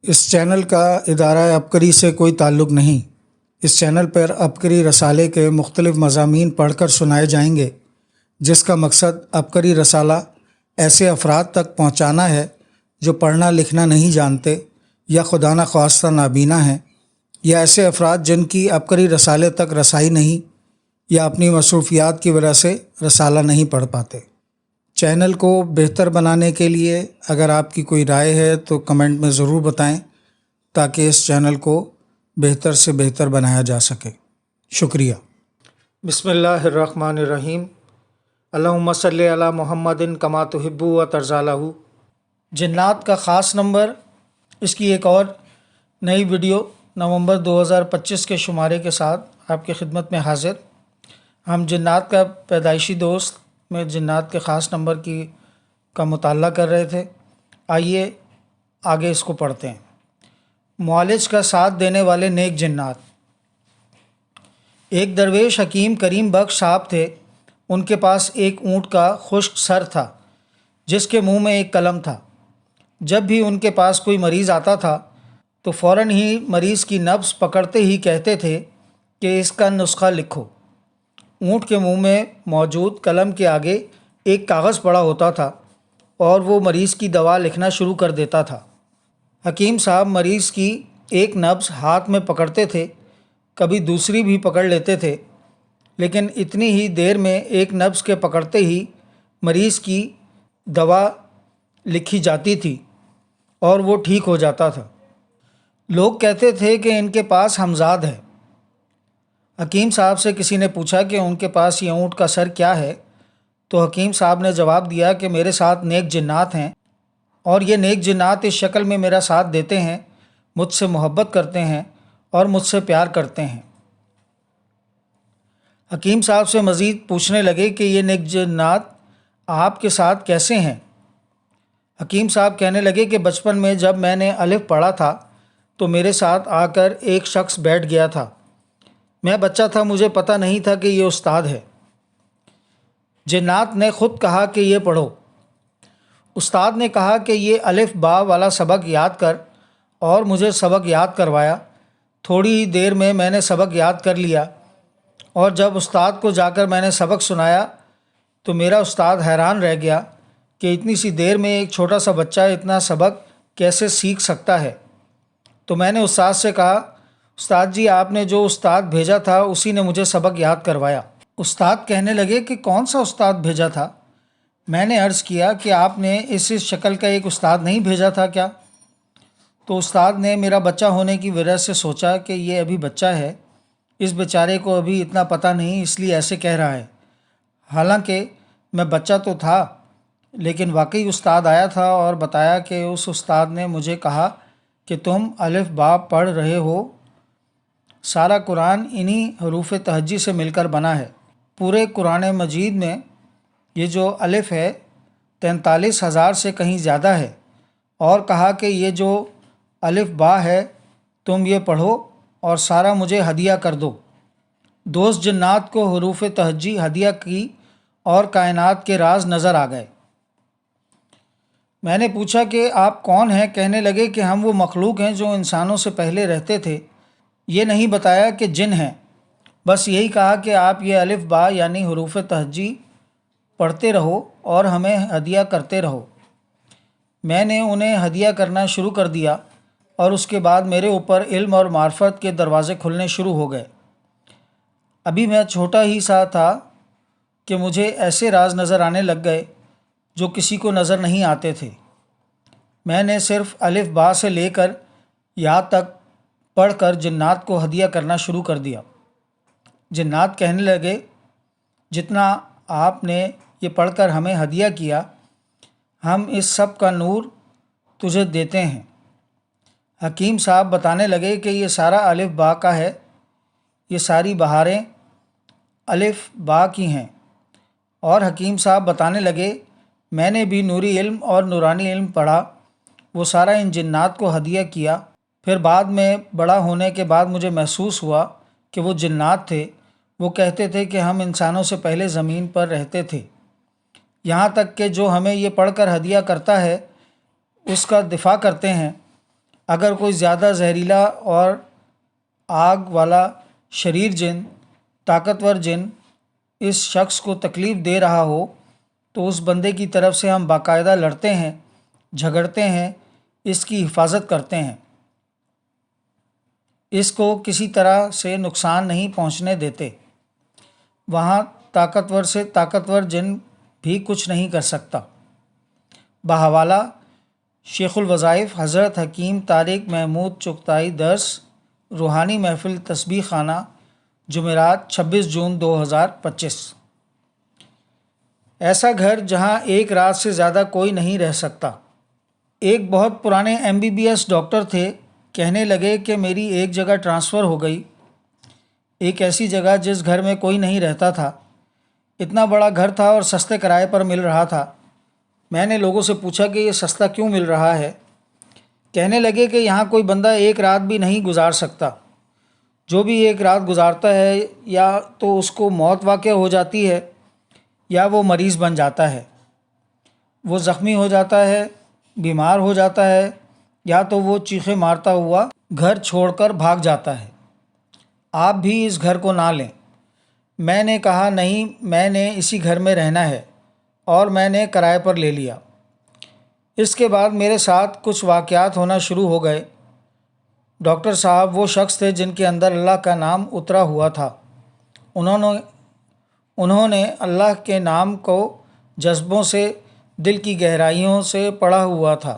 اس channel کا ادارہ عبقری سے کوئی تعلق نہیں۔ اس چینل پر عبقری رسالے کے مختلف مضامین پڑھ کر سنائے جائیں گے، جس کا مقصد عبقری رسالہ ایسے افراد تک پہنچانا ہے جو پڑھنا لکھنا نہیں جانتے یا خدا نخواستہ نابینا ہیں، یا ایسے افراد جن کی عبقری رسالے تک رسائی نہیں یا اپنی مصروفیات کی وجہ سے رسالہ نہیں پڑھ پاتے۔ چینل کو بہتر بنانے کے لیے اگر آپ کی کوئی رائے ہے تو کمنٹ میں ضرور بتائیں تاکہ اس چینل کو بہتر سے بہتر بنایا جا سکے۔ شکریہ۔ بسم اللہ الرحمن الرحیم۔ اللہم صلی علی محمد کما تحب و ترضی لہ۔ جنات کا خاص نمبر، اس کی ایک اور نئی ویڈیو نومبر 2025 کے شمارے کے ساتھ آپ کی خدمت میں حاضر۔ ہم جنات کا پیدائشی دوست میں جنات کے خاص نمبر کا مطالعہ کر رہے تھے۔ آئیے آگے اس کو پڑھتے ہیں۔ معالج کا ساتھ دینے والے نیک جنات۔ ایک درویش حکیم کریم بخش صاحب تھے۔ ان کے پاس ایک اونٹ کا خشک سر تھا جس کے منہ میں ایک قلم تھا۔ جب بھی ان کے پاس کوئی مریض آتا تھا تو فوراً ہی مریض کی نبض پکڑتے ہی کہتے تھے کہ اس کا نسخہ لکھو۔ اونٹ کے منہ میں موجود قلم کے آگے ایک کاغذ پڑا ہوتا تھا اور وہ مریض کی دوا لکھنا شروع کر دیتا تھا۔ حکیم صاحب مریض کی ایک نبض ہاتھ میں پکڑتے تھے، کبھی دوسری بھی پکڑ لیتے تھے، لیکن اتنی ہی دیر میں ایک نبض کے پکڑتے ہی مریض کی دوا لکھی جاتی تھی اور وہ ٹھیک ہو جاتا تھا۔ لوگ کہتے تھے کہ ان کے پاس ہمزاد ہے۔ حکیم صاحب سے کسی نے پوچھا کہ ان کے پاس یہ اونٹ کا سر کیا ہے، تو حکیم صاحب نے جواب دیا کہ میرے ساتھ نیک جنات ہیں اور یہ نیک جنات اس شکل میں میرا ساتھ دیتے ہیں، مجھ سے محبت کرتے ہیں اور مجھ سے پیار کرتے ہیں۔ حکیم صاحب سے مزید پوچھنے لگے کہ یہ نیک جنات آپ کے ساتھ کیسے ہیں؟ حکیم صاحب کہنے لگے کہ بچپن میں جب میں نے الف پڑھا تھا تو میرے ساتھ آ کر ایک شخص بیٹھ گیا تھا۔ میں بچہ تھا، مجھے پتہ نہیں تھا کہ یہ استاد ہے۔ جنات نے خود کہا کہ یہ پڑھو۔ استاد نے کہا کہ یہ الف با والا سبق یاد کر، اور مجھے سبق یاد کروایا۔ تھوڑی ہی دیر میں میں نے سبق یاد کر لیا، اور جب استاد کو جا کر میں نے سبق سنایا تو میرا استاد حیران رہ گیا کہ اتنی سی دیر میں ایک چھوٹا سا بچہ اتنا سبق کیسے سیکھ سکتا ہے۔ تو میں نے استاد سے کہا، استاد جی آپ نے جو استاد بھیجا تھا اسی نے مجھے سبق یاد کروایا۔ استاد کہنے لگے کہ کون سا استاد بھیجا تھا؟ میں نے عرض کیا کہ آپ نے اس شکل کا ایک استاد نہیں بھیجا تھا کیا؟ تو استاد نے میرا بچہ ہونے کی وجہ سے سوچا کہ یہ ابھی بچہ ہے، اس بیچارے کو ابھی اتنا پتہ نہیں، اس لیے ایسے کہہ رہا ہے۔ حالانکہ میں بچہ تو تھا، لیکن واقعی استاد آیا تھا اور بتایا کہ اس استاد نے مجھے کہا کہ تم الف با پڑھ رہے ہو۔ سارا قرآن انہی حروف تہجی سے مل کر بنا ہے۔ پورے قرآن مجید میں یہ جو الف ہے 43,000 سے کہیں زیادہ ہے، اور کہا کہ یہ جو الف با ہے تم یہ پڑھو اور سارا مجھے ہدیہ کر دو۔ دوست جنات کو حروف تہجی ہدیہ کی اور کائنات کے راز نظر آ گئے۔ میں نے پوچھا کہ آپ کون ہیں؟ کہنے لگے کہ ہم وہ مخلوق ہیں جو انسانوں سے پہلے رہتے تھے۔ یہ نہیں بتایا کہ جن ہیں، بس یہی کہا کہ آپ یہ الف با یعنی حروف تہجی پڑھتے رہو اور ہمیں ہدیہ کرتے رہو۔ میں نے انہیں ہدیہ کرنا شروع کر دیا اور اس کے بعد میرے اوپر علم اور معرفت کے دروازے کھلنے شروع ہو گئے۔ ابھی میں چھوٹا ہی سا تھا کہ مجھے ایسے راز نظر آنے لگ گئے جو کسی کو نظر نہیں آتے تھے۔ میں نے صرف الف با سے لے کر یا تک پڑھ کر جنات کو ہدیہ کرنا شروع کر دیا۔ جنات کہنے لگے، جتنا آپ نے یہ پڑھ کر ہمیں ہدیہ کیا، ہم اس سب کا نور تجھے دیتے ہیں۔ حکیم صاحب بتانے لگے کہ یہ سارا الف با کا ہے، یہ ساری بہاریں الف با کی ہیں۔ اور حکیم صاحب بتانے لگے، میں نے بھی نوری علم اور نورانی علم پڑھا، وہ سارا ان جنات کو ہدیہ کیا۔ پھر بعد میں بڑا ہونے کے بعد مجھے محسوس ہوا کہ وہ جنات تھے۔ وہ کہتے تھے کہ ہم انسانوں سے پہلے زمین پر رہتے تھے، یہاں تک کہ جو ہمیں یہ پڑھ کر ہدیہ کرتا ہے اس کا دفاع کرتے ہیں۔ اگر کوئی زیادہ زہریلا اور آگ والا شریر جن، طاقتور جن اس شخص کو تکلیف دے رہا ہو تو اس بندے کی طرف سے ہم باقاعدہ لڑتے ہیں، جھگڑتے ہیں، اس کی حفاظت کرتے ہیں، اس کو کسی طرح سے نقصان نہیں پہنچنے دیتے۔ وہاں طاقتور سے طاقتور جن بھی کچھ نہیں کر سکتا۔ بحوالہ شیخ الوظائف حضرت حکیم طارق محمود چغتائی درس، روحانی محفل تسبیح خانہ، جمعرات 26 جون 2025۔ ایسا گھر جہاں ایک رات سے زیادہ کوئی نہیں رہ سکتا۔ ایک بہت پرانے MBBS ڈاکٹر تھے، کہنے لگے کہ میری ایک جگہ ٹرانسفر ہو گئی، ایک ایسی جگہ جس گھر میں کوئی نہیں رہتا تھا۔ اتنا بڑا گھر تھا اور سستے کرائے پر مل رہا تھا۔ میں نے لوگوں سے پوچھا کہ یہ سستا کیوں مل رہا ہے؟ کہنے لگے کہ یہاں کوئی بندہ ایک رات بھی نہیں گزار سکتا، جو بھی ایک رات گزارتا ہے یا تو اس کو موت واقع ہو جاتی ہے یا وہ مریض بن جاتا ہے، وہ زخمی ہو جاتا ہے، بیمار ہو جاتا ہے، یا تو وہ چیخیں مارتا ہوا گھر چھوڑ کر بھاگ جاتا ہے۔ آپ بھی اس گھر کو نہ لیں۔ میں نے کہا نہیں، میں نے اسی گھر میں رہنا ہے، اور میں نے کرائے پر لے لیا۔ اس کے بعد میرے ساتھ کچھ واقعات ہونا شروع ہو گئے۔ ڈاکٹر صاحب وہ شخص تھے جن کے اندر اللہ کا نام اترا ہوا تھا۔ انہوں نے اللہ کے نام کو جذبوں سے، دل کی گہرائیوں سے پڑھا ہوا تھا۔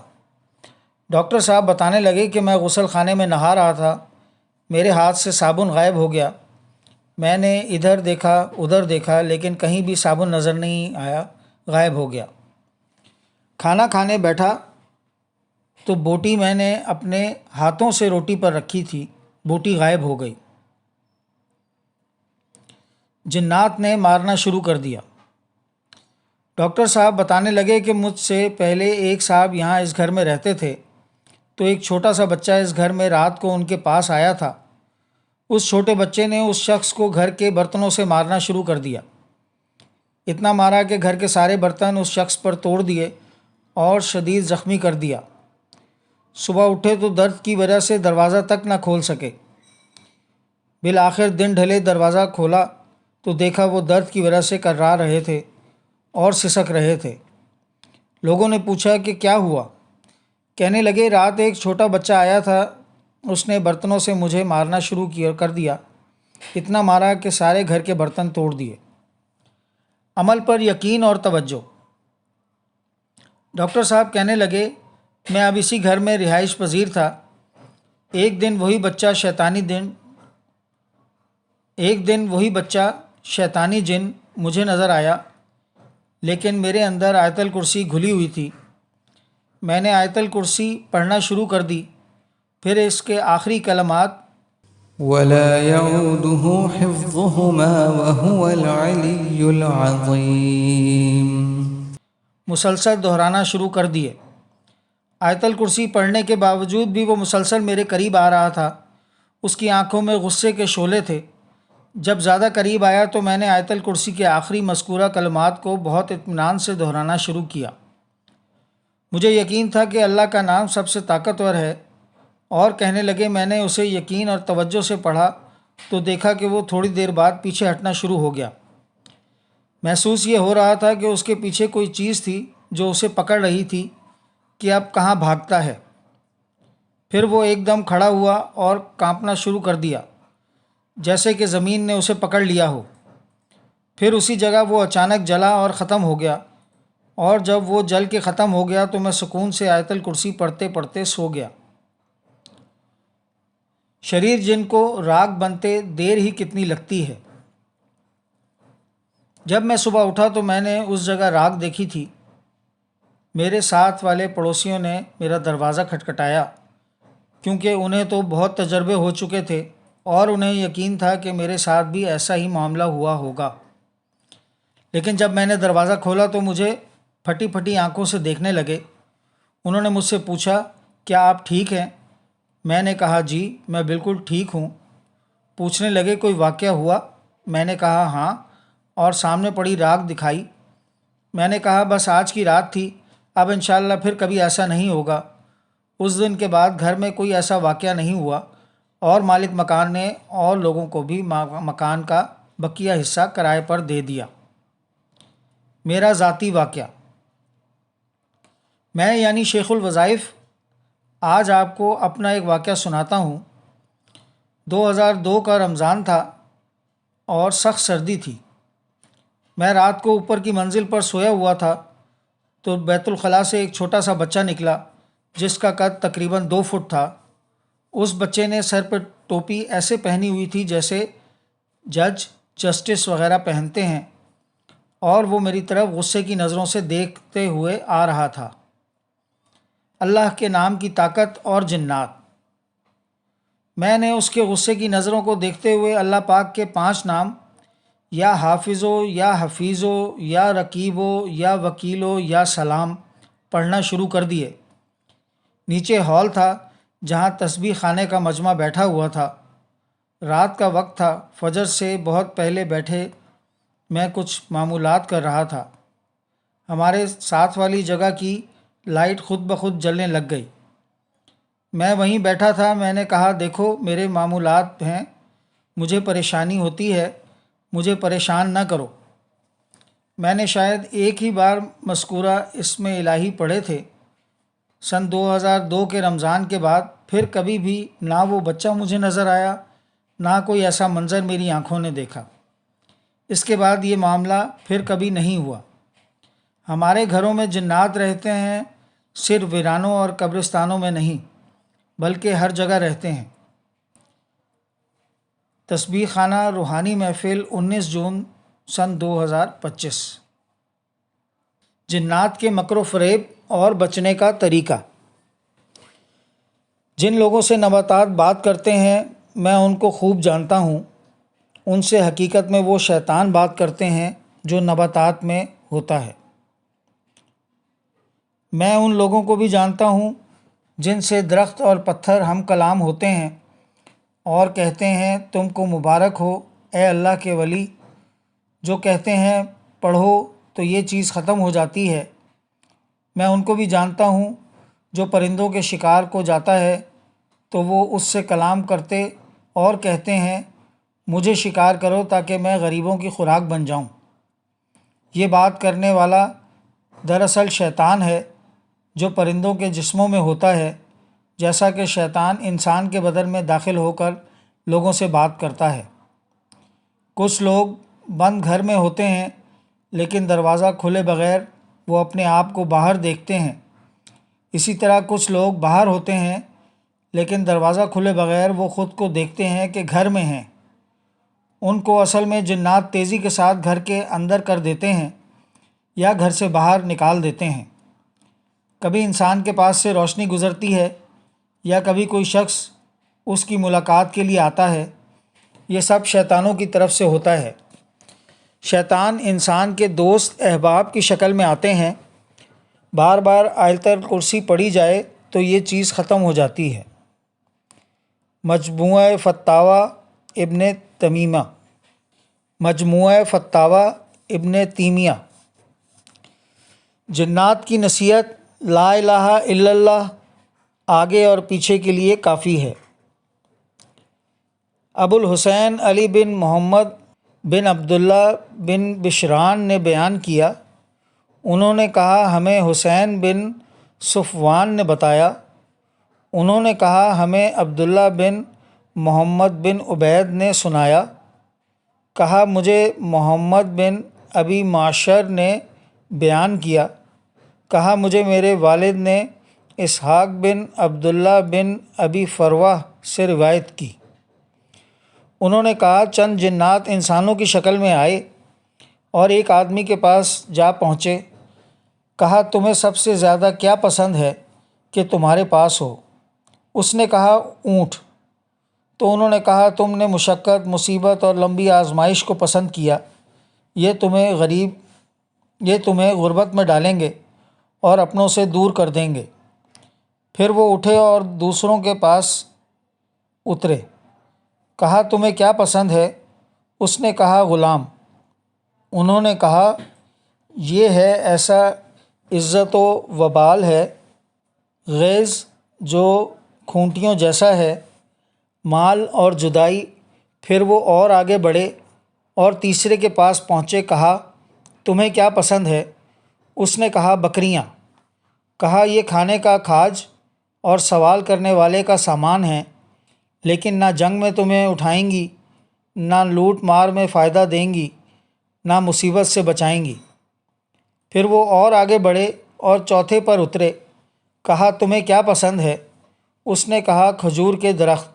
ڈاکٹر صاحب بتانے لگے کہ میں غسل خانے میں نہا رہا تھا، میرے ہاتھ سے صابن غائب ہو گیا۔ میں نے ادھر دیکھا ادھر دیکھا لیکن کہیں بھی صابن نظر نہیں آیا، غائب ہو گیا۔ کھانا کھانے بیٹھا تو بوٹی میں نے اپنے ہاتھوں سے روٹی پر رکھی تھی، بوٹی غائب ہو گئی۔ جنات نے مارنا شروع کر دیا۔ ڈاکٹر صاحب بتانے لگے کہ مجھ سے پہلے ایک صاحب یہاں اس گھر میں رہتے تھے، تو ایک چھوٹا سا بچہ اس گھر میں رات کو ان کے پاس آیا تھا۔ اس چھوٹے بچے نے اس شخص کو گھر کے برتنوں سے مارنا شروع کر دیا۔ اتنا مارا کہ گھر کے سارے برتن اس شخص پر توڑ دیے اور شدید زخمی کر دیا۔ صبح اٹھے تو درد کی وجہ سے دروازہ تک نہ کھول سکے۔ بالآخر دن ڈھلے دروازہ کھولا تو دیکھا وہ درد کی وجہ سے کرا رہے تھے اور سسک رہے تھے۔ لوگوں نے پوچھا کہ کیا ہوا؟ کہنے لگے رات ایک چھوٹا بچہ آیا تھا، اس نے برتنوں سے مجھے مارنا شروع کر دیا، اتنا مارا کہ سارے گھر کے برتن توڑ دیے۔ عمل پر یقین اور توجہ۔ ڈاکٹر صاحب کہنے لگے میں اب اسی گھر میں رہائش پذیر تھا۔ ایک دن وہی بچہ شیطانی جن مجھے نظر آیا، لیکن میرے اندر آیت الکرسی گھلی ہوئی تھی۔ میں نے آیت الکرسی پڑھنا شروع کر دی، پھر اس کے آخری کلمات وَلَا يَعُودُهُ حِفْظُهُمَا وَهُوَ الْعَلِيُّ الْعَظِيمُ مسلسل دہرانا شروع کر دیے۔ آیت الکرسی پڑھنے کے باوجود بھی وہ مسلسل میرے قریب آ رہا تھا۔ اس کی آنکھوں میں غصے کے شعلے تھے۔ جب زیادہ قریب آیا تو میں نے آیت الکرسی کے آخری مذکورہ کلمات کو بہت اطمینان سے دہرانا شروع کیا۔ مجھے یقین تھا کہ اللہ کا نام سب سے طاقتور ہے، اور کہنے لگے میں نے اسے یقین اور توجہ سے پڑھا تو دیکھا کہ وہ تھوڑی دیر بعد پیچھے ہٹنا شروع ہو گیا۔ محسوس یہ ہو رہا تھا کہ اس کے پیچھے کوئی چیز تھی جو اسے پکڑ رہی تھی کہ اب کہاں بھاگتا ہے۔ پھر وہ ایک دم کھڑا ہوا اور کانپنا شروع کر دیا، جیسے کہ زمین نے اسے پکڑ لیا ہو۔ پھر اسی جگہ وہ اچانک جلا اور ختم ہو گیا، اور جب وہ جل کے ختم ہو گیا تو میں سکون سے آیت الکرسی پڑھتے پڑھتے سو گیا۔ شریر جن کو راگ بنتے دیر ہی کتنی لگتی ہے۔ جب میں صبح اٹھا تو میں نے اس جگہ راگ دیکھی تھی۔ میرے ساتھ والے پڑوسیوں نے میرا دروازہ کھٹکھٹایا، کیونکہ انہیں تو بہت تجربے ہو چکے تھے اور انہیں یقین تھا کہ میرے ساتھ بھی ایسا ہی معاملہ ہوا ہوگا۔ لیکن جب میں نے دروازہ کھولا تو مجھے پھٹی پھٹی آنکھوں سے دیکھنے لگے۔ انہوں نے مجھ سے پوچھا کیا آپ ٹھیک ہیں؟ میں نے کہا جی میں بالکل ٹھیک ہوں۔ پوچھنے لگے کوئی واقعہ ہوا؟ میں نے کہا ہاں، اور سامنے پڑی راگ دکھائی۔ میں نے کہا بس آج کی رات تھی، اب انشاءاللہ پھر کبھی ایسا نہیں ہوگا۔ اس دن کے بعد گھر میں کوئی ایسا واقعہ نہیں ہوا اور مالک مکان نے اور لوگوں کو بھی مکان کا بقیہ حصہ کرائے پر دے دیا۔ میرا ذاتی واقعہ، میں یعنی شیخ الوظائف آج آپ کو اپنا ایک واقعہ سناتا ہوں۔ 2002 کا رمضان تھا اور سخت سردی تھی۔ میں رات کو اوپر کی منزل پر سویا ہوا تھا تو بیت الخلاء سے ایک چھوٹا سا بچہ نکلا جس کا قد تقریباً 2 فٹ تھا۔ اس بچے نے سر پر ٹوپی ایسے پہنی ہوئی تھی جیسے جج، جسٹس وغیرہ پہنتے ہیں، اور وہ میری طرف غصے کی نظروں سے دیکھتے ہوئے آ رہا تھا۔ اللہ کے نام کی طاقت اور جنات! میں نے اس کے غصے کی نظروں کو دیکھتے ہوئے اللہ پاک کے 5 نام، یا حافظو، یا حفیظو، یا رقیبو، یا وکیلو، یا سلام پڑھنا شروع کر دیے۔ نیچے ہال تھا جہاں تسبیح خانے کا مجمع بیٹھا ہوا تھا۔ رات کا وقت تھا، فجر سے بہت پہلے بیٹھے میں کچھ معمولات کر رہا تھا۔ ہمارے ساتھ والی جگہ کی لائٹ خود بخود جلنے لگ گئی۔ میں وہیں بیٹھا تھا۔ میں نے کہا، دیکھو میرے معمولات ہیں، مجھے پریشانی ہوتی ہے، مجھے پریشان نہ کرو۔ میں نے شاید ایک ہی بار مذکورہ اسم الہی پڑھے تھے۔ سن 2002 کے رمضان کے بعد پھر کبھی بھی نہ وہ بچہ مجھے نظر آیا، نہ کوئی ایسا منظر میری آنکھوں نے دیکھا۔ اس کے بعد یہ معاملہ پھر کبھی نہیں ہوا۔ ہمارے گھروں میں جنات رہتے ہیں، صرف ویرانوں اور قبرستانوں میں نہیں بلکہ ہر جگہ رہتے ہیں۔ تسبیح خانہ روحانی محفل 19 جون سن 2025۔ جنات کے مکر و فریب اور بچنے کا طریقہ۔ جن لوگوں سے نباتات بات کرتے ہیں میں ان کو خوب جانتا ہوں۔ ان سے حقیقت میں وہ شیطان بات کرتے ہیں جو نباتات میں ہوتا ہے۔ میں ان لوگوں کو بھی جانتا ہوں جن سے درخت اور پتھر ہم کلام ہوتے ہیں اور کہتے ہیں تم کو مبارک ہو اے اللہ کے ولی، جو کہتے ہیں پڑھو تو یہ چیز ختم ہو جاتی ہے۔ میں ان کو بھی جانتا ہوں جو پرندوں کے شکار کو جاتا ہے تو وہ اس سے کلام کرتے اور کہتے ہیں مجھے شکار کرو تاکہ میں غریبوں کی خوراک بن جاؤں۔ یہ بات کرنے والا دراصل شیطان ہے جو پرندوں کے جسموں میں ہوتا ہے، جیسا کہ شیطان انسان کے بدن میں داخل ہو کر لوگوں سے بات کرتا ہے۔ کچھ لوگ بند گھر میں ہوتے ہیں لیکن دروازہ کھلے بغیر وہ اپنے آپ کو باہر دیکھتے ہیں۔ اسی طرح کچھ لوگ باہر ہوتے ہیں لیکن دروازہ کھلے بغیر وہ خود کو دیکھتے ہیں کہ گھر میں ہیں۔ ان کو اصل میں جنات تیزی کے ساتھ گھر کے اندر کر دیتے ہیں یا گھر سے باہر نکال دیتے ہیں۔ کبھی انسان کے پاس سے روشنی گزرتی ہے یا کبھی کوئی شخص اس کی ملاقات کے لیے آتا ہے۔ یہ سب شیطانوں کی طرف سے ہوتا ہے۔ شیطان انسان کے دوست احباب کی شکل میں آتے ہیں۔ بار بار آیت الکرسی پڑھی جائے تو یہ چیز ختم ہو جاتی ہے۔ مجموعہ فتاوی ابن تیمیہ، مجموعہ فتاوی ابن تیمیہ۔ جنات کی نصیحت لا الہ الا اللہ آگے اور پیچھے کے لیے کافی ہے۔ ابو الحسین علی بن محمد بن عبداللہ بن بشران نے بیان کیا، انہوں نے کہا ہمیں حسین بن صفوان نے بتایا، انہوں نے کہا ہمیں عبداللہ بن محمد بن عبید نے سنایا، کہا مجھے محمد بن ابی معشر نے بیان کیا، کہا مجھے میرے والد نے اسحاق بن عبداللہ بن ابی فروہ سے روایت کی۔ انہوں نے کہا چند جنات انسانوں کی شکل میں آئے اور ایک آدمی کے پاس جا پہنچے، کہا تمہیں سب سے زیادہ کیا پسند ہے کہ تمہارے پاس ہو؟ اس نے کہا اونٹ۔ تو انہوں نے کہا تم نے مشقت، مصیبت اور لمبی آزمائش کو پسند کیا، یہ تمہیں غربت میں ڈالیں گے اور اپنوں سے دور کر دیں گے۔ پھر وہ اٹھے اور دوسروں کے پاس اترے، کہا تمہیں کیا پسند ہے؟ اس نے کہا غلام۔ انہوں نے کہا یہ ہے ایسا عزت و وبال ہے، غیظ جو کھونٹیوں جیسا ہے، مال اور جدائی۔ پھر وہ اور آگے بڑھے اور تیسرے کے پاس پہنچے، کہا تمہیں کیا پسند ہے؟ اس نے کہا بکریاں۔ کہا یہ کھانے کا کھاج اور سوال کرنے والے کا سامان ہے، لیکن نہ جنگ میں تمہیں اٹھائیں گی، نہ لوٹ مار میں فائدہ دیں گی، نہ مصیبت سے بچائیں گی۔ پھر وہ اور آگے بڑھے اور چوتھے پر اترے، کہا تمہیں کیا پسند ہے؟ اس نے کہا کھجور کے درخت۔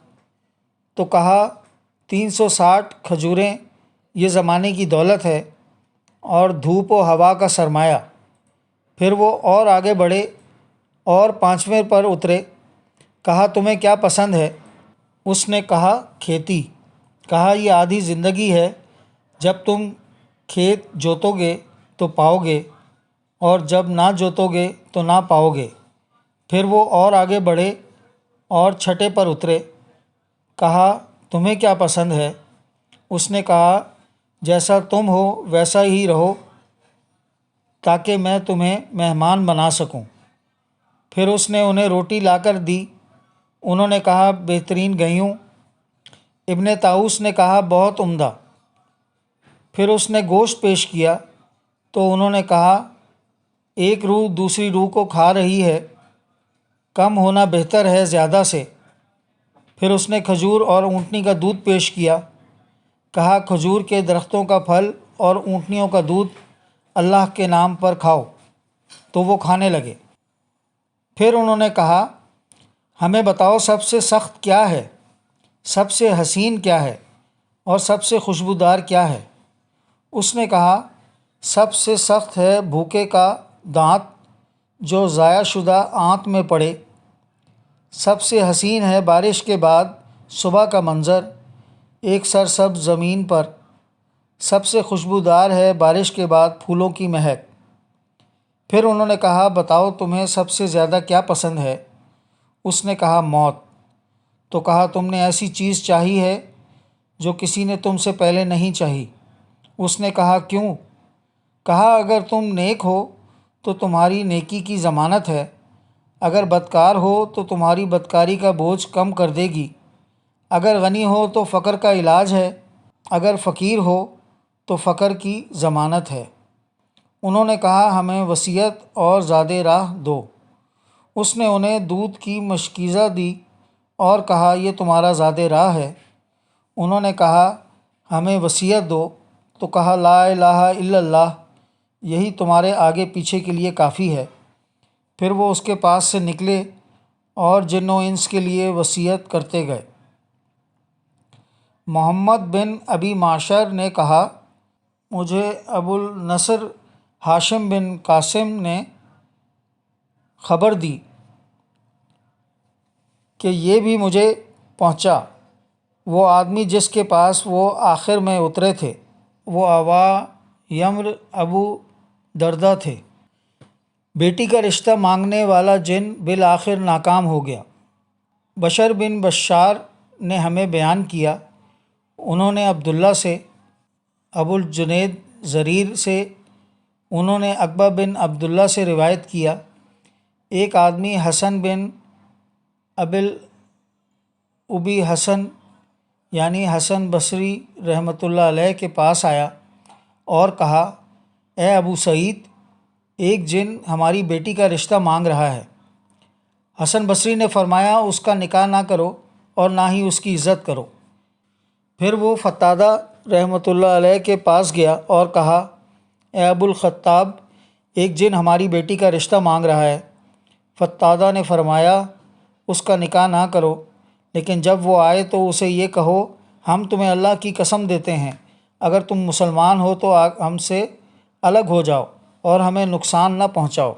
تو کہا 360 کھجوریں، یہ زمانے کی دولت ہے اور دھوپ و ہوا کا سرمایہ۔ پھر وہ اور آگے بڑھے اور پانچویں پر اترے، کہا تمہیں کیا پسند ہے؟ اس نے کہا کھیتی۔ کہا یہ آدھی زندگی ہے، جب تم کھیت جوتو گے تو پاؤ گے، اور جب نہ جوتو گے تو نہ پاؤ گے۔ پھر وہ اور آگے بڑھے اور چھٹے پر اترے، کہا تمہیں کیا پسند ہے؟ اس نے کہا جیسا تم ہو ویسا ہی رہو، تاکہ میں تمہیں مہمان بنا سکوں۔ پھر اس نے انہیں روٹی لا کر دی۔ انہوں نے کہا بہترین گئیوں۔ ابن طاؤس نے کہا بہت عمدہ۔ پھر اس نے گوشت پیش کیا تو انہوں نے کہا ایک روح دوسری روح کو کھا رہی ہے، کم ہونا بہتر ہے زیادہ سے۔ پھر اس نے کھجور اور اونٹنی کا دودھ پیش کیا۔ کہا کھجور کے درختوں کا پھل اور اونٹنیوں کا دودھ اللہ کے نام پر کھاؤ۔ تو وہ کھانے لگے۔ پھر انہوں نے کہا ہمیں بتاؤ سب سے سخت کیا ہے، سب سے حسین کیا ہے، اور سب سے خوشبودار کیا ہے؟ اس نے کہا سب سے سخت ہے بھوکے کا دانت جو ضائع شدہ آنت میں پڑے۔ سب سے حسین ہے بارش کے بعد صبح کا منظر ایک سرسبز زمین پر۔ سب سے خوشبودار ہے بارش کے بعد پھولوں کی مہک۔ پھر انہوں نے کہا بتاؤ تمہیں سب سے زیادہ کیا پسند ہے؟ اس نے کہا موت۔ تو کہا تم نے ایسی چیز چاہی ہے جو کسی نے تم سے پہلے نہیں چاہی۔ اس نے کہا کیوں؟ کہا اگر تم نیک ہو تو تمہاری نیکی کی ضمانت ہے، اگر بدکار ہو تو تمہاری بدکاری کا بوجھ کم کر دے گی، اگر غنی ہو تو فقر کا علاج ہے، اگر فقیر ہو تو فقر کی ضمانت ہے۔ انہوں نے کہا ہمیں وصیت اور زاد راہ دو۔ اس نے انہیں دودھ کی مشکیزہ دی اور کہا یہ تمہارا زاد راہ ہے۔ انہوں نے کہا ہمیں وصیت دو۔ تو کہا لا الہ الا اللہ، یہی تمہارے آگے پیچھے کے لیے کافی ہے۔ پھر وہ اس کے پاس سے نکلے اور جن و انس کے لیے وصیت کرتے گئے۔ محمد بن ابی معشر نے کہا مجھے ابو النصر ہاشم بن قاسم نے خبر دی کہ یہ بھی مجھے پہنچا۔ وہ آدمی جس کے پاس وہ آخر میں اترے تھے وہ ابا یمر ابو دردہ تھے۔ بیٹی کا رشتہ مانگنے والا جن بالآخر ناکام ہو گیا۔ بشر بن بشار نے ہمیں بیان کیا، انہوں نے عبداللہ سے، ابو الجنید زریر سے، انہوں نے عقبہ بن عبداللہ سے روایت کیا، ایک آدمی حسن بن ابل ابی حسن یعنی حسن بصری رحمۃ اللہ علیہ کے پاس آیا اور کہا اے ابو سعید، ایک جن ہماری بیٹی کا رشتہ مانگ رہا ہے۔ حسن بصری نے فرمایا اس کا نکاح نہ کرو اور نہ ہی اس کی عزت کرو۔ پھر وہ فتادہ رحمۃ اللہ علیہ کے پاس گیا اور کہا اے ابو الخطاب، ایک جن ہماری بیٹی کا رشتہ مانگ رہا ہے۔ فتادہ نے فرمایا اس کا نکاح نہ کرو، لیکن جب وہ آئے تو اسے یہ کہو ہم تمہیں اللہ کی قسم دیتے ہیں اگر تم مسلمان ہو تو ہم سے الگ ہو جاؤ اور ہمیں نقصان نہ پہنچاؤ۔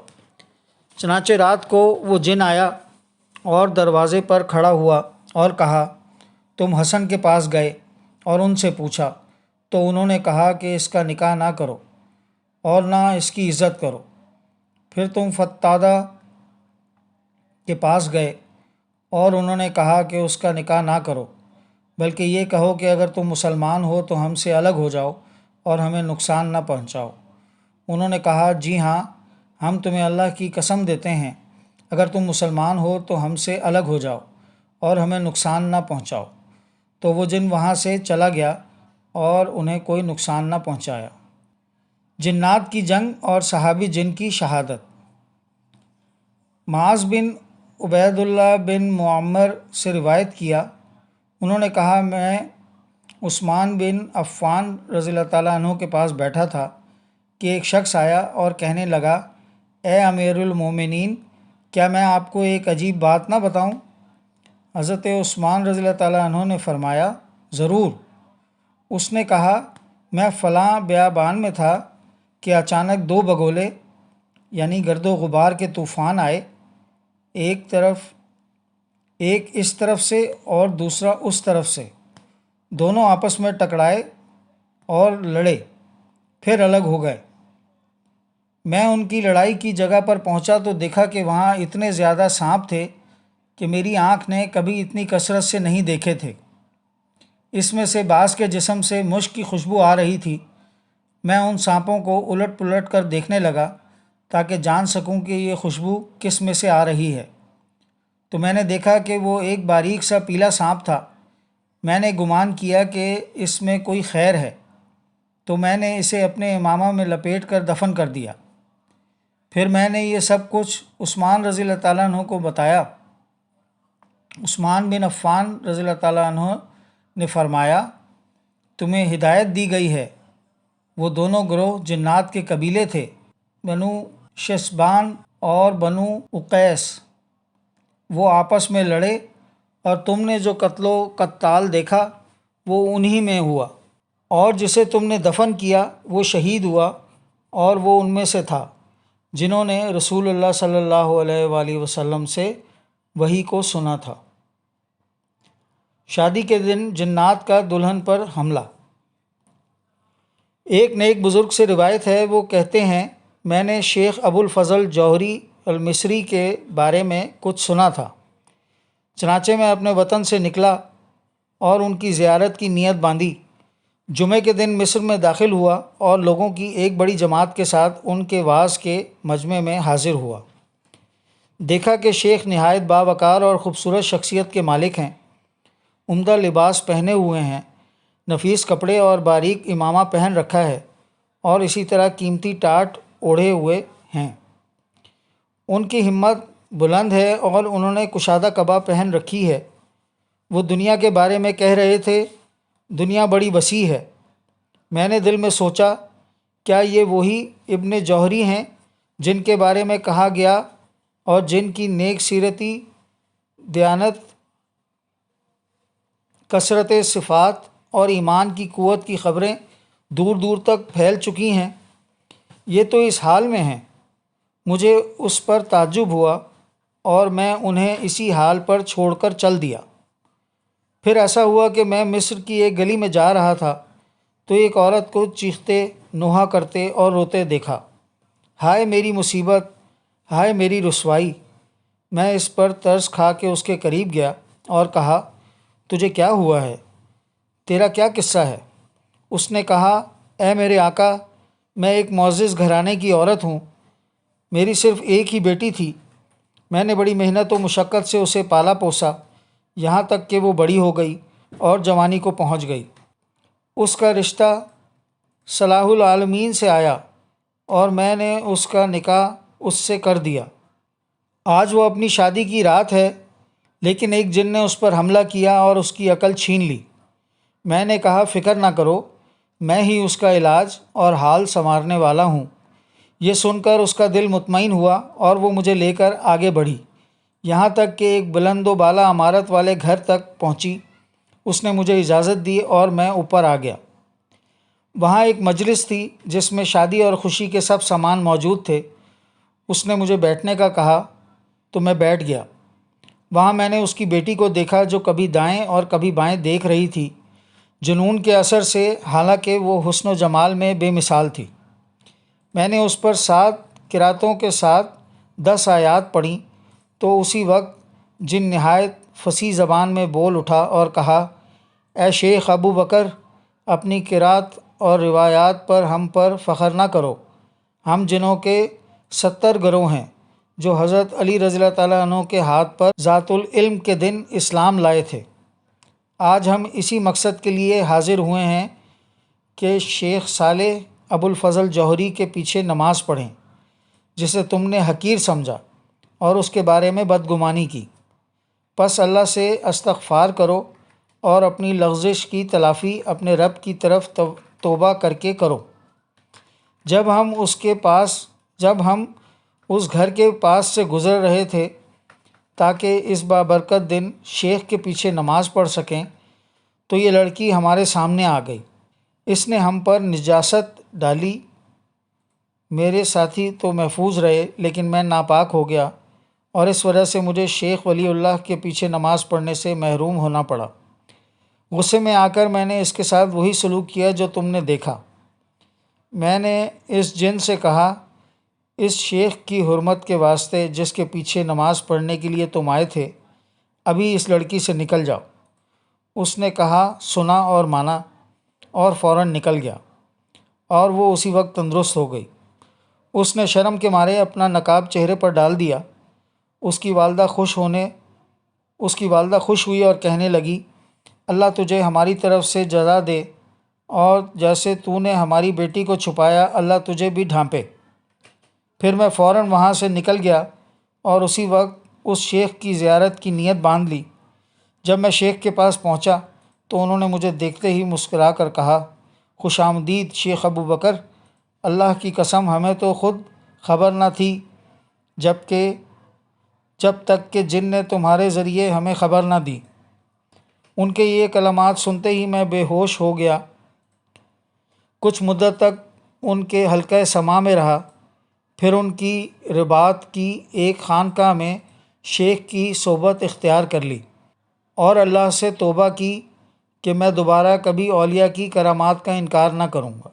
چنانچہ رات کو وہ جن آیا اور دروازے پر کھڑا ہوا اور کہا تم حسن کے پاس گئے اور ان سے پوچھا تو انہوں نے کہا کہ اس کا نکاح نہ کرو اور نہ اس کی عزت کرو۔ پھر تم فتادہ کے پاس گئے اور انہوں نے کہا کہ اس کا نکاح نہ کرو، بلکہ یہ کہو کہ اگر تم مسلمان ہو تو ہم سے الگ ہو جاؤ اور ہمیں نقصان نہ پہنچاؤ۔ انہوں نے کہا جی ہاں، ہم تمہیں اللہ کی قسم دیتے ہیں اگر تم مسلمان ہو تو ہم سے الگ ہو جاؤ اور ہمیں نقصان نہ پہنچاؤ۔ تو وہ جن وہاں سے چلا گیا اور انہیں کوئی نقصان نہ پہنچایا۔ جنات کی جنگ اور صحابی جن کی شہادت۔ معاذ بن عبید اللہ بن معمر سے روایت کیا، انہوں نے کہا میں عثمان بن عفان رضی اللہ تعالیٰ عنہ کے پاس بیٹھا تھا کہ ایک شخص آیا اور کہنے لگا، اے امیر المومنین، کیا میں آپ کو ایک عجیب بات نہ بتاؤں؟ حضرت عثمان رضی اللہ تعالیٰ عنہ نے فرمایا، ضرور۔ اس نے کہا، میں فلاں بیابان میں تھا کہ اچانک دو بگولے یعنی گرد و غبار کے طوفان آئے، ایک اس طرف سے اور دوسرا اس طرف سے، دونوں آپس میں ٹکرائے اور لڑے، پھر الگ ہو گئے۔ میں ان کی لڑائی کی جگہ پر پہنچا تو دیکھا کہ وہاں اتنے زیادہ سانپ تھے کہ میری آنکھ نے کبھی اتنی کثرت سے نہیں دیکھے تھے۔ اس میں سے بعض کے جسم سے مشک کی خوشبو آ رہی تھی۔ میں ان سانپوں کو الٹ پلٹ کر دیکھنے لگا تاکہ جان سکوں کہ یہ خوشبو کس میں سے آ رہی ہے، تو میں نے دیکھا کہ وہ ایک باریک سا پیلا سانپ تھا۔ میں نے گمان کیا کہ اس میں کوئی خیر ہے، تو میں نے اسے اپنے عمامہ میں لپیٹ کر دفن کر دیا۔ پھر میں نے یہ سب کچھ عثمان رضی اللہ تعالیٰ عنہ کو بتایا۔ عثمان بن عفان رضی اللہ تعالیٰ عنہ نے فرمایا، تمہیں ہدایت دی گئی ہے۔ وہ دونوں گروہ جنات کے قبیلے تھے، بنو شسبان اور بنو اقیس۔ وہ آپس میں لڑے اور تم نے جو قتل و قتال دیکھا وہ انہی میں ہوا، اور جسے تم نے دفن کیا وہ شہید ہوا، اور وہ ان میں سے تھا جنہوں نے رسول اللہ صلی اللہ علیہ وآلہ وسلم سے وحی کو سنا تھا۔ شادی کے دن جنات کا دلہن پر حملہ۔ ایک نیک بزرگ سے روایت ہے، وہ کہتے ہیں، میں نے شیخ ابو الفضل جوہری المصری کے بارے میں کچھ سنا تھا، چنانچہ میں اپنے وطن سے نکلا اور ان کی زیارت کی نیت باندھی۔ جمعے کے دن مصر میں داخل ہوا اور لوگوں کی ایک بڑی جماعت کے ساتھ ان کے وعظ کے مجمع میں حاضر ہوا۔ دیکھا کہ شیخ نہایت باوقار اور خوبصورت شخصیت کے مالک ہیں، عمدہ لباس پہنے ہوئے ہیں، نفیس کپڑے اور باریک عمامہ پہن رکھا ہے، اور اسی طرح قیمتی ٹاٹ اوڑھے ہوئے ہیں۔ ان کی ہمت بلند ہے اور انہوں نے کشادہ قبا پہن رکھی ہے۔ وہ دنیا کے بارے میں کہہ رہے تھے، دنیا بڑی وسیع ہے۔ میں نے دل میں سوچا، کیا یہ وہی ابن جوہری ہیں جن کے بارے میں کہا گیا اور جن کی نیک سیرتی، دیانت، کثرت صفات اور ایمان کی قوت کی خبریں دور دور تک پھیل چکی ہیں؟ یہ تو اس حال میں ہیں۔ مجھے اس پر تعجب ہوا اور میں انہیں اسی حال پر چھوڑ کر چل دیا۔ پھر ایسا ہوا کہ میں مصر کی ایک گلی میں جا رہا تھا تو ایک عورت کو چیختے، نوحہ کرتے اور روتے دیکھا۔ ہائے میری مصیبت، ہائے میری رسوائی! میں اس پر ترس کھا کے اس کے قریب گیا اور کہا، تجھے کیا ہوا ہے؟ تیرا کیا قصہ ہے؟ اس نے کہا، اے میرے آقا، میں ایک معزز گھرانے کی عورت ہوں۔ میری صرف ایک ہی بیٹی تھی۔ میں نے بڑی محنت و مشقت سے اسے پالا پوسا، یہاں تک کہ وہ بڑی ہو گئی اور جوانی کو پہنچ گئی۔ اس کا رشتہ صلاح العالمین سے آیا اور میں نے اس کا نکاح اس سے کر دیا۔ آج وہ اپنی شادی کی رات ہے، لیکن ایک جن نے اس پر حملہ کیا اور اس کی عقل چھین لی۔ میں نے کہا، فکر نہ کرو، میں ہی اس کا علاج اور حال سنوارنے والا ہوں۔ یہ سن کر اس کا دل مطمئن ہوا اور وہ مجھے لے کر آگے بڑھی، یہاں تک کہ ایک بلند و بالا عمارت والے گھر تک پہنچی۔ اس نے مجھے اجازت دی اور میں اوپر آ گیا۔ وہاں ایک مجلس تھی جس میں شادی اور خوشی کے سب سامان موجود تھے۔ اس نے مجھے بیٹھنے کا کہا تو میں بیٹھ گیا۔ وہاں میں نے اس کی بیٹی کو دیکھا جو کبھی دائیں اور کبھی بائیں دیکھ رہی تھی، جنون کے اثر سے، حالانکہ وہ حسن و جمال میں بے مثال تھی۔ میں نے اس پر 7 قراتوں کے ساتھ 10 آیات پڑھیں تو اسی وقت جن نہایت فصیح زبان میں بول اٹھا اور کہا، اے شیخ ابو بکر، اپنی قرات اور روایات پر ہم پر فخر نہ کرو۔ ہم جنوں کے 70 گروہ ہیں، جو حضرت علی رضی اللہ تعالیٰ عنہ کے ہاتھ پر ذات العلم کے دن اسلام لائے تھے۔ آج ہم اسی مقصد کے لیے حاضر ہوئے ہیں کہ شیخ صالح ابو الفضل جوہری کے پیچھے نماز پڑھیں، جسے تم نے حقیر سمجھا اور اس کے بارے میں بدگمانی کی۔ پس اللہ سے استغفار کرو اور اپنی لغزش کی تلافی اپنے رب کی طرف توبہ کر کے کرو۔ جب ہم اس گھر کے پاس سے گزر رہے تھے تاکہ اس بابرکت دن شیخ کے پیچھے نماز پڑھ سکیں تو یہ لڑکی ہمارے سامنے آ گئی۔ اس نے ہم پر نجاست ڈالی۔ میرے ساتھی تو محفوظ رہے لیکن میں ناپاک ہو گیا اور اس وجہ سے مجھے شیخ ولی اللہ کے پیچھے نماز پڑھنے سے محروم ہونا پڑا۔ غصے میں آ کر میں نے اس کے ساتھ وہی سلوک کیا جو تم نے دیکھا۔ میں نے اس جن سے کہا، اس شیخ کی حرمت کے واسطے جس کے پیچھے نماز پڑھنے کے لیے تم آئے تھے، ابھی اس لڑکی سے نکل جاؤ۔ اس نے کہا، سنا اور مانا، اور فوراً نکل گیا اور وہ اسی وقت تندرست ہو گئی۔ اس نے شرم کے مارے اپنا نقاب چہرے پر ڈال دیا۔ اس کی والدہ خوش ہوئی اور کہنے لگی، اللہ تجھے ہماری طرف سے جزا دے، اور جیسے تو نے ہماری بیٹی کو چھپایا اللہ تجھے بھی ڈھانپے۔ پھر میں فوراً وہاں سے نکل گیا اور اسی وقت اس شیخ کی زیارت کی نیت باندھ لی۔ جب میں شیخ کے پاس پہنچا تو انہوں نے مجھے دیکھتے ہی مسکرا کر کہا، خوش آمدید شیخ ابو بکر، اللہ کی قسم ہمیں تو خود خبر نہ تھی جب تک کہ جن نے تمہارے ذریعے ہمیں خبر نہ دی۔ ان کے یہ کلمات سنتے ہی میں بے ہوش ہو گیا۔ کچھ مدت تک ان کے حلقہ سماع میں رہا، پھر ان کی رباط کی ایک خانقاہ میں شیخ کی صحبت اختیار کر لی اور اللہ سے توبہ کی کہ میں دوبارہ کبھی اولیاء کی کرامات کا انکار نہ کروں گا۔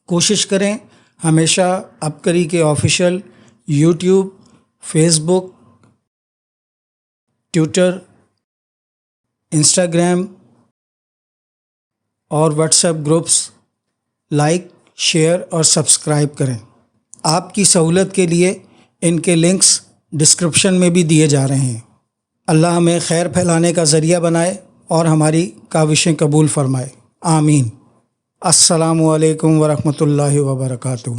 کوشش کریں ہمیشہ عبقری کے آفیشیل یوٹیوب، فیس بک، ٹویٹر، انسٹاگرام اور what's app groups like, share اور سبسکرائب کریں۔ آپ کی سہولت کے لیے ان کے لنکس ڈسکرپشن میں بھی دیے جا رہے ہیں۔ اللہ ہمیں خیر پھیلانے کا ذریعہ بنائے اور ہماری کاوشیں قبول فرمائے، آمین۔ السلام علیکم ورحمۃ اللہ وبرکاتہ۔